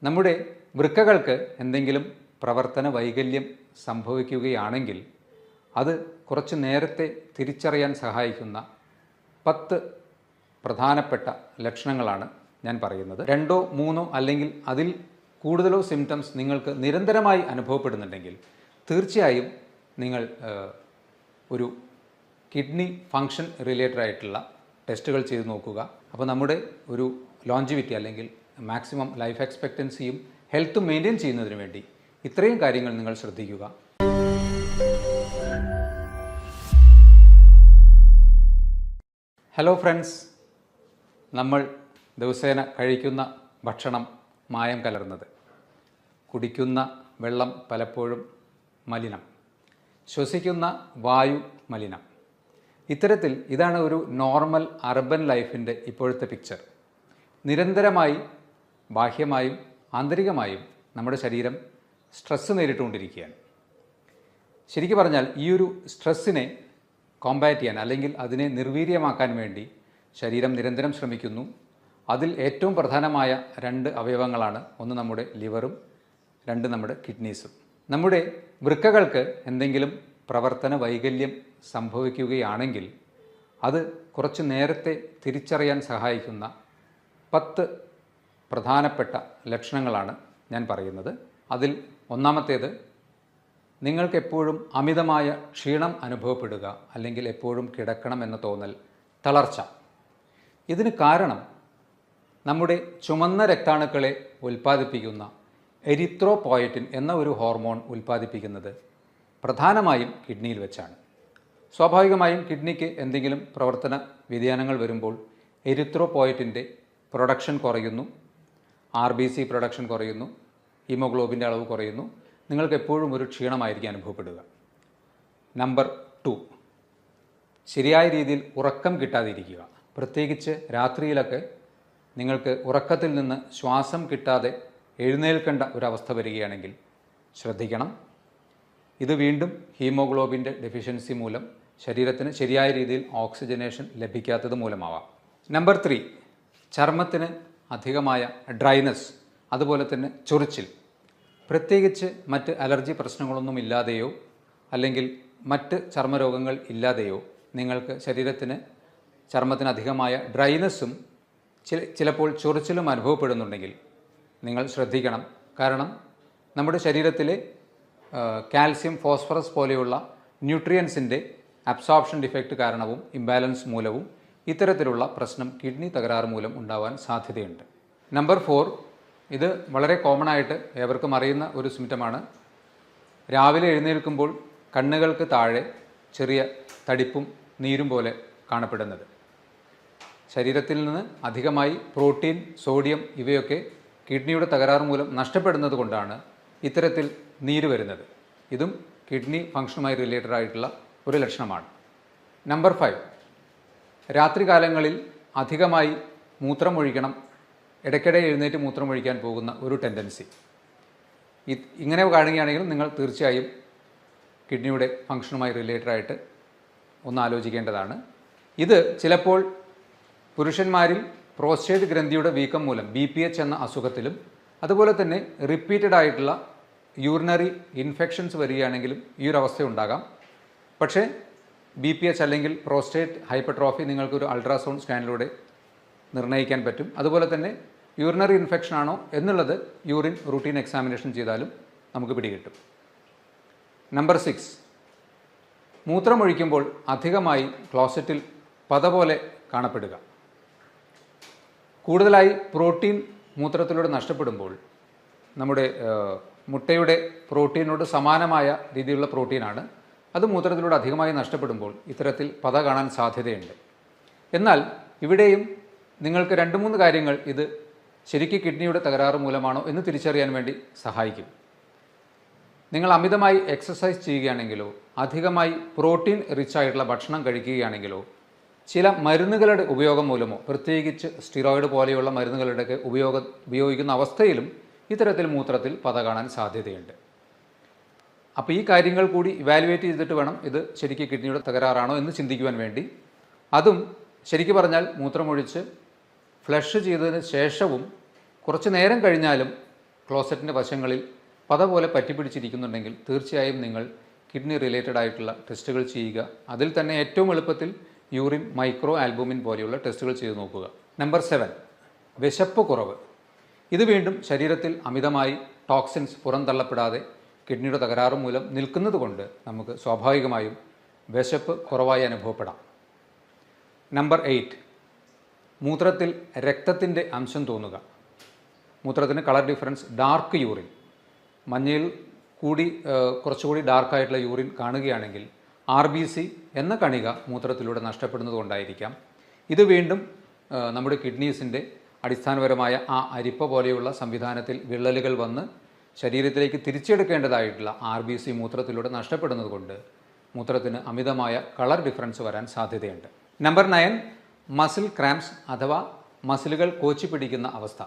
നമ്മുടെ വൃക്കകൾക്ക് എന്തെങ്കിലും പ്രവർത്തന വൈകല്യം സംഭവിക്കുകയാണെങ്കിൽ അത് കുറച്ച് നേരത്തെ തിരിച്ചറിയാൻ സഹായിക്കുന്ന 10 പ്രധാനപ്പെട്ട ലക്ഷണങ്ങളാണ് ഞാൻ പറയുന്നത്. 2 3 അല്ലെങ്കിൽ അതിൽ കൂടുതലോ സിംറ്റംസ് നിങ്ങൾക്ക് നിരന്തരമായി അനുഭവപ്പെടുന്നുണ്ടെങ്കിൽ തീർച്ചയായും നിങ്ങൾ ഒരു കിഡ്നി ഫങ്ഷൻ റിലേറ്റഡ് ആയിട്ടുള്ള ടെസ്റ്റുകൾ ചെയ്ത് നോക്കുക. അപ്പോൾ നമ്മുടെ ഒരു ലോഞ്ചിവിറ്റി അല്ലെങ്കിൽ മാക്സിമം ലൈഫ് എക്സ്പെക്റ്റൻസിയും ഹെൽത്തും മെയിൻറ്റെയിൻ ചെയ്യുന്നതിന് വേണ്ടി ഇത്രയും കാര്യങ്ങൾ നിങ്ങൾ ശ്രദ്ധിക്കുക. ഹലോ ഫ്രണ്ട്സ്, നമ്മൾ ദിവസേന കഴിക്കുന്ന ഭക്ഷണം മായം കലർന്നത്, കുടിക്കുന്ന വെള്ളം പലപ്പോഴും മലിനം, ശ്വസിക്കുന്ന വായു മലിനം. ഇത്തരത്തിൽ ഇതാണ് ഒരു നോർമൽ അർബൻ ലൈഫിൻ്റെ ഇപ്പോഴത്തെ പിക്ചർ. നിരന്തരമായി ബാഹ്യമായും ആന്തരികമായും നമ്മുടെ ശരീരം സ്ട്രെസ്സ് നേരിട്ടുകൊണ്ടിരിക്കുകയാണ്. ശരിക്കും പറഞ്ഞാൽ ഈ ഒരു സ്ട്രെസ്സിനെ കോമ്പാറ്റ് ചെയ്യാൻ അല്ലെങ്കിൽ അതിനെ നിർവീര്യമാക്കാൻ വേണ്ടി ശരീരം നിരന്തരം ശ്രമിക്കുന്നു. അതിൽ ഏറ്റവും പ്രധാനമായ 2 അവയവങ്ങളാണ്, ഒന്ന് നമ്മുടെ ലിവറും 2 നമ്മുടെ കിഡ്നീസും. നമ്മുടെ വൃക്കകൾക്ക് എന്തെങ്കിലും പ്രവർത്തന വൈകല്യം സംഭവിക്കുകയാണെങ്കിൽ അത് കുറച്ച് നേരത്തെ തിരിച്ചറിയാൻ സഹായിക്കുന്ന 10 പ്രധാനപ്പെട്ട ലക്ഷണങ്ങളാണ് ഞാൻ പറയുന്നത്. അതിൽ ഒന്നാമത്തേത്, നിങ്ങൾക്കെപ്പോഴും അമിതമായ ക്ഷീണം അനുഭവപ്പെടുക, അല്ലെങ്കിൽ എപ്പോഴും കിടക്കണം എന്ന തോന്നൽ, തളർച്ച. ഇതിന് കാരണം നമ്മുടെ ചുമന്ന രക്താണുക്കളെ ഉൽപ്പാദിപ്പിക്കുന്ന എരിത്രോപോയറ്റിൻ എന്ന ഒരു ഹോർമോൺ ഉൽപ്പാദിപ്പിക്കുന്നത് പ്രധാനമായും കിഡ്നിയിൽ വെച്ചാണ്. സ്വാഭാവികമായും കിഡ്നിക്ക് എന്തെങ്കിലും പ്രവർത്തന വ്യതിയാനങ്ങൾ വരുമ്പോൾ എരിത്രോപോയറ്റിൻ്റെ പ്രൊഡക്ഷൻ കുറയുന്നു, RBC പ്രൊഡക്ഷൻ കുറയുന്നു, ഹീമോഗ്ലോബിൻ്റെ അളവ് കുറയുന്നു. നിങ്ങൾക്ക് എപ്പോഴും ഒരു ക്ഷീണമായിരിക്കും അനുഭവപ്പെടുക. നമ്പർ 2, ശരിയായ രീതിയിൽ ഉറക്കം കിട്ടാതിരിക്കുക. പ്രത്യേകിച്ച് രാത്രിയിലൊക്കെ നിങ്ങൾക്ക് ഉറക്കത്തിൽ നിന്ന് ശ്വാസം കിട്ടാതെ എഴുന്നേൽക്കേണ്ട ഒരവസ്ഥ വരികയാണെങ്കിൽ ശ്രദ്ധിക്കണം. ഇത് വീണ്ടും ഹീമോഗ്ലോബിൻ്റെ ഡെഫിഷ്യൻസി മൂലം ശരീരത്തിന് ശരിയായ രീതിയിൽ ഓക്സിജനേഷൻ ലഭിക്കാത്തത് മൂലമാവാം. നമ്പർ 3, ചർമ്മത്തിന് അധികമായ ഡ്രൈനസ്, അതുപോലെ തന്നെ ചൊറിച്ചിൽ. പ്രത്യേകിച്ച് മറ്റ് അലർജി പ്രശ്നങ്ങളൊന്നും ഇല്ലാതെയോ അല്ലെങ്കിൽ മറ്റ് ചർമ്മരോഗങ്ങൾ ഇല്ലാതെയോ നിങ്ങൾക്ക് ചർമ്മത്തിന് അധികമായ ഡ്രൈനസ്സും ചിലപ്പോൾ ചൊറിച്ചിലും അനുഭവപ്പെടുന്നുണ്ടെങ്കിൽ നിങ്ങൾ ശ്രദ്ധിക്കണം. കാരണം നമ്മുടെ ശരീരത്തിലെ കാൽസ്യം, ഫോസ്ഫറസ് പോലെയുള്ള ന്യൂട്രിയൻസിൻ്റെ അബ്സോർപ്ഷൻ ഡിഫക്റ്റ് കാരണവും ഇംബാലൻസ് മൂലവും ഇത്തരത്തിലുള്ള പ്രശ്നം കിഡ്നി തകരാറ് മൂലം ഉണ്ടാവാൻ സാധ്യതയുണ്ട്. നമ്പർ 4, ഇത് വളരെ കോമൺ ആയിട്ട് ഏവർക്കും അറിയുന്ന ഒരു സിംറ്റമാണ്. രാവിലെ എഴുന്നേൽക്കുമ്പോൾ കണ്ണുകൾക്ക് താഴെ ചെറിയ തടിപ്പും നീരും പോലെ കാണപ്പെടുന്നത്. ശരീരത്തിൽ നിന്ന് അധികമായി പ്രോട്ടീൻ, സോഡിയം ഇവയൊക്കെ കിഡ്നിയുടെ തകരാറ് മൂലം നഷ്ടപ്പെടുന്നത് കൊണ്ടാണ് ഇത്തരത്തിൽ നീര് വരുന്നത്. ഇതും കിഡ്നി ഫങ്ഷനുമായി റിലേറ്റഡ് ആയിട്ടുള്ള ഒരു ലക്ഷണമാണ്. നമ്പർ 5, രാത്രികാലങ്ങളിൽ അധികമായി മൂത്രമൊഴിക്കണം, ഇടയ്ക്കിടെ എഴുന്നേറ്റ് മൂത്രമൊഴിക്കാൻ പോകുന്ന ഒരു ടെൻഡൻസി. ഇങ്ങനെ കാണുകയാണെങ്കിൽ നിങ്ങൾ തീർച്ചയായും കിഡ്നിയുടെ ഫങ്ഷനുമായി റിലേറ്റഡ് ആയിട്ട് ഒന്ന് ആലോചിക്കേണ്ടതാണ്. ഇത് ചിലപ്പോൾ പുരുഷന്മാരിൽ പ്രോസ്റ്റേറ്റ് ഗ്രന്ഥിയുടെ വീക്കം മൂലം BPH എന്ന അസുഖത്തിലും, അതുപോലെ തന്നെ റിപ്പീറ്റഡ് ആയിട്ടുള്ള യൂറിനറി ഇൻഫെക്ഷൻസ് വരികയാണെങ്കിലും ഈ ഒരു അവസ്ഥ ഉണ്ടാകാം. പക്ഷേ BPH അല്ലെങ്കിൽ പ്രോസ്റ്റേറ്റ് ഹൈപ്പർട്രോഫി നിങ്ങൾക്കൊരു അൾട്രാസൗണ്ട് സ്കാനിലൂടെ നിർണ്ണയിക്കാൻ പറ്റും. അതുപോലെ തന്നെ യൂറിനറി ഇൻഫെക്ഷൻ ആണോ എന്നുള്ളത് യൂറിൻ റൂട്ടീൻ എക്സാമിനേഷൻ ചെയ്താലും നമുക്ക് പിടികിട്ടും. നമ്പർ 6, മൂത്രമൊഴിക്കുമ്പോൾ അധികമായി ക്ലോസറ്റിൽ പത പോലെ കാണപ്പെടുക. കൂടുതലായി പ്രോട്ടീൻ മൂത്രത്തിലൂടെ നഷ്ടപ്പെടുമ്പോൾ നമ്മുടെ മുട്ടയുടെ പ്രോട്ടീനോട് സമാനമായ രീതിയിലുള്ള പ്രോട്ടീനാണ്, അത് മൂത്രത്തിലൂടെ അധികമായി നഷ്ടപ്പെടുമ്പോൾ ഇത്തരത്തിൽ പത കാണാൻ സാധ്യതയുണ്ട്. എന്നാൽ ഇവിടെയും നിങ്ങൾക്ക് 2-3 കാര്യങ്ങൾ ഇത് ശരിക്കും കിഡ്നിയുടെ തകരാറ് മൂലമാണോ എന്ന് തിരിച്ചറിയാൻ വേണ്ടി സഹായിക്കും. നിങ്ങൾ അമിതമായി എക്സസൈസ് ചെയ്യുകയാണെങ്കിലോ അധികമായി പ്രോട്ടീൻ റിച്ച് ആയിട്ടുള്ള ഭക്ഷണം കഴിക്കുകയാണെങ്കിലോ ചില മരുന്നുകളുടെ ഉപയോഗം മൂലമോ, പ്രത്യേകിച്ച് സ്റ്റിറോയിഡ് പോലെയുള്ള മരുന്നുകളുടെയൊക്കെ ഉപയോഗിക്കുന്ന അവസ്ഥയിലും ഇത്തരത്തിൽ മൂത്രത്തിൽ പത കാണാൻ സാധ്യതയുണ്ട്. അപ്പോൾ ഈ കാര്യങ്ങൾ കൂടി ഇവാലുവേറ്റ് ചെയ്തിട്ട് വേണം ഇത് ശരിക്കും കിഡ്നിയുടെ തകരാറാണോ എന്ന് ചിന്തിക്കുവാൻ വേണ്ടി. അതും ശരിക്കും പറഞ്ഞാൽ മൂത്രമൊഴിച്ച് ഫ്ലഷ് ചെയ്തതിന് ശേഷവും കുറച്ച് നേരം കഴിഞ്ഞാലും ക്ലോസറ്റിൻ്റെ വശങ്ങളിൽ പത പോലെ പറ്റിപ്പിടിച്ചിരിക്കുന്നുണ്ടെങ്കിൽ തീർച്ചയായും നിങ്ങൾ കിഡ്നി റിലേറ്റഡ് ആയിട്ടുള്ള ടെസ്റ്റുകൾ ചെയ്യുക. അതിൽ തന്നെ ഏറ്റവും എളുപ്പത്തിൽ യൂറിൻ മൈക്രോ ആൽബുമിൻ പോലെയുള്ള ടെസ്റ്റുകൾ ചെയ്തു നോക്കുക. നമ്പർ 7, വിശപ്പ് കുറവ്. ഇത് വീണ്ടും ശരീരത്തിൽ അമിതമായി ടോക്സിൻസ് പുറന്തള്ളപ്പെടാതെ കിഡ്നിയുടെ തകരാറ് മൂലം നിൽക്കുന്നത് കൊണ്ട് നമുക്ക് സ്വാഭാവികമായും വിശപ്പ് കുറവായി അനുഭവപ്പെടാം. നമ്പർ 8, മൂത്രത്തിൽ രക്തത്തിൻ്റെ അംശം തോന്നുക. മൂത്രത്തിന് കളർ ഡിഫറൻസ്, ഡാർക്ക് യൂറിൻ, മഞ്ഞയിൽ കൂടി കുറച്ചുകൂടി ഡാർക്കായിട്ടുള്ള യൂറിൻ കാണുകയാണെങ്കിൽ RBC എന്ന കണിക മൂത്രത്തിലൂടെ നഷ്ടപ്പെടുന്നത് കൊണ്ടായിരിക്കാം. ഇത് വീണ്ടും നമ്മുടെ കിഡ്നീസിൻ്റെ അടിസ്ഥാനപരമായ ആ അരിപ്പ പോലെയുള്ള സംവിധാനത്തിൽ വിള്ളലുകൾ വന്ന് ശരീരത്തിലേക്ക് തിരിച്ചെടുക്കേണ്ടതായിട്ടുള്ള RBC മൂത്രത്തിലൂടെ നഷ്ടപ്പെടുന്നത് കൊണ്ട് മൂത്രത്തിന് അമിതമായ കളർ ഡിഫറൻസ് വരാൻ സാധ്യതയുണ്ട്. നമ്പർ 9, മസിൽ ക്രാംസ് അഥവാ മസിലുകൾ കോച്ചി പിടിക്കുന്ന അവസ്ഥ.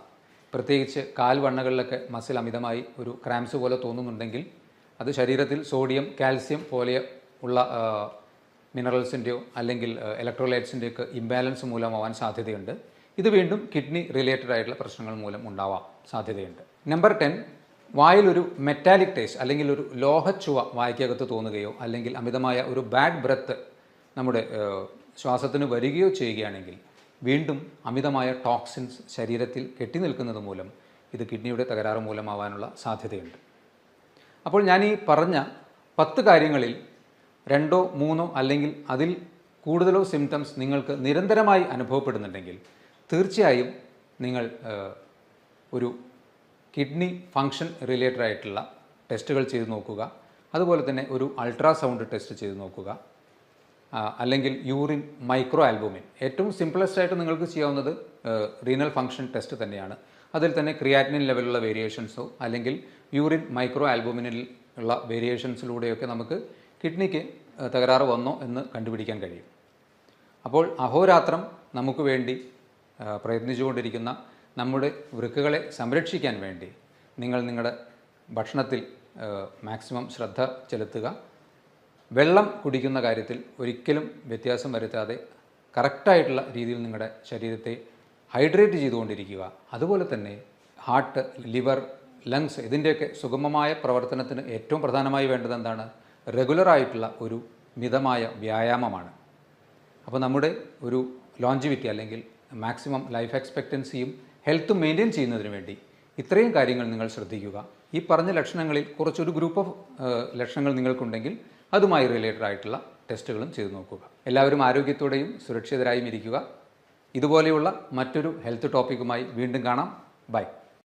പ്രത്യേകിച്ച് കാൽവണ്ണകളിലൊക്കെ മസിൽ അമിതമായി ഒരു ക്രാംസ് പോലെ തോന്നുന്നുണ്ടെങ്കിൽ അത് ശരീരത്തിൽ സോഡിയം, കാൽസ്യം പോലെ ഉള്ള മിനറൽസിൻ്റെയോ അല്ലെങ്കിൽ ഇലക്ട്രോലൈറ്റ്സിൻ്റെയൊക്കെ ഇംബാലൻസ് മൂലമാവാൻ സാധ്യതയുണ്ട്. ഇത് വീണ്ടും കിഡ്നി റിലേറ്റഡ് ആയിട്ടുള്ള പ്രശ്നങ്ങൾ മൂലം ഉണ്ടാവാൻ സാധ്യതയുണ്ട്. നമ്പർ 10, വായിലൊരു മെറ്റാലിക് ടേസ്റ്റ് അല്ലെങ്കിൽ ഒരു ലോഹച്ചുവ വായ്ക്കകത്ത് തോന്നുകയോ അല്ലെങ്കിൽ അമിതമായ ഒരു ബാഡ് ബ്രെത്ത് നമ്മുടെ ശ്വാസത്തിന് വരികയോ ചെയ്യുകയാണെങ്കിൽ വീണ്ടും അമിതമായ ടോക്സിൻസ് ശരീരത്തിൽ കെട്ടിനിൽക്കുന്നത് മൂലം ഇത് കിഡ്നിയുടെ തകരാറ് മൂലമാവാനുള്ള സാധ്യതയുണ്ട്. അപ്പോൾ ഞാൻ ഈ പറഞ്ഞ 10 കാര്യങ്ങളിൽ 2 3 അല്ലെങ്കിൽ അതിൽ കൂടുതലോ സിംറ്റംസ് നിങ്ങൾക്ക് നിരന്തരമായി അനുഭവപ്പെടുന്നുണ്ടെങ്കിൽ തീർച്ചയായും നിങ്ങൾ ഒരു കിഡ്നി ഫങ്ഷൻ റിലേറ്റഡ് ആയിട്ടുള്ള ടെസ്റ്റുകൾ ചെയ്ത് നോക്കുക. അതുപോലെ തന്നെ ഒരു അൾട്രാസൗണ്ട് ടെസ്റ്റ് ചെയ്ത് നോക്കുക. അല്ലെങ്കിൽ യൂറിൻ മൈക്രോ ആൽബുമിൻ. ഏറ്റവും സിംപിളസ്റ്റ് ആയിട്ട് നിങ്ങൾക്ക് ചെയ്യാവുന്നത് റീനൽ ഫങ്ഷൻ ടെസ്റ്റ് തന്നെയാണ്. അതിൽ തന്നെ ക്രിയാറ്റിനിൻ ലെവലുള്ള വേരിയേഷൻസോ അല്ലെങ്കിൽ യൂറിൻ മൈക്രോ ആൽബുമിനിൽ ഉള്ള വേരിയേഷൻസിലൂടെയൊക്കെ നമുക്ക് കിഡ്നിക്ക് തകരാറ് വന്നോ എന്ന് കണ്ടുപിടിക്കാൻ കഴിയും. അപ്പോൾ അഹോരാത്രം നമുക്ക് വേണ്ടി പ്രയത്നിച്ചുകൊണ്ടിരിക്കുന്ന നമ്മുടെ വൃക്കകളെ സംരക്ഷിക്കാൻ വേണ്ടി നിങ്ങൾ നിങ്ങളുടെ ഭക്ഷണത്തിൽ മാക്സിമം ശ്രദ്ധ ചെലുത്തുക. വെള്ളം കുടിക്കുന്ന കാര്യത്തിൽ ഒരിക്കലും വ്യത്യാസം വരുത്താതെ കറക്റ്റായിട്ടുള്ള രീതിയിൽ നിങ്ങളുടെ ശരീരത്തെ ഹൈഡ്രേറ്റ് ചെയ്തുകൊണ്ടിരിക്കുക. അതുപോലെ തന്നെ ഹാർട്ട്, ലിവർ, ലങ്സ് ഇതിൻ്റെയൊക്കെ സുഗമമായ പ്രവർത്തനത്തിന് ഏറ്റവും പ്രധാനമായി വേണ്ടത് എന്താണ്? റെഗുലറായിട്ടുള്ള ഒരു മിതമായ വ്യായാമമാണ്. അപ്പോൾ നമ്മുടെ ഒരു ലോഞ്ചിവിറ്റി അല്ലെങ്കിൽ മാക്സിമം ലൈഫ് എക്സ്പെക്റ്റൻസിയും ഹെൽത്തും മെയിൻറ്റെയിൻ ചെയ്യുന്നതിന് വേണ്ടി ഇത്രയും കാര്യങ്ങൾ നിങ്ങൾ ശ്രദ്ധിക്കുക. ഈ പറഞ്ഞ ലക്ഷണങ്ങളിൽ കുറച്ചൊരു ഗ്രൂപ്പ് ഓഫ് ലക്ഷണങ്ങൾ നിങ്ങൾക്കുണ്ടെങ്കിൽ അതുമായി റിലേറ്റഡ് ആയിട്ടുള്ള ടെസ്റ്റുകളും ചെയ്തു നോക്കുക. എല്ലാവരും ആരോഗ്യത്തോടെയും സുരക്ഷിതരായും ഇരിക്കുക. ഇതുപോലെയുള്ള മറ്റൊരു ഹെൽത്ത് ടോപ്പിക്കുമായി വീണ്ടും കാണാം. ബൈ.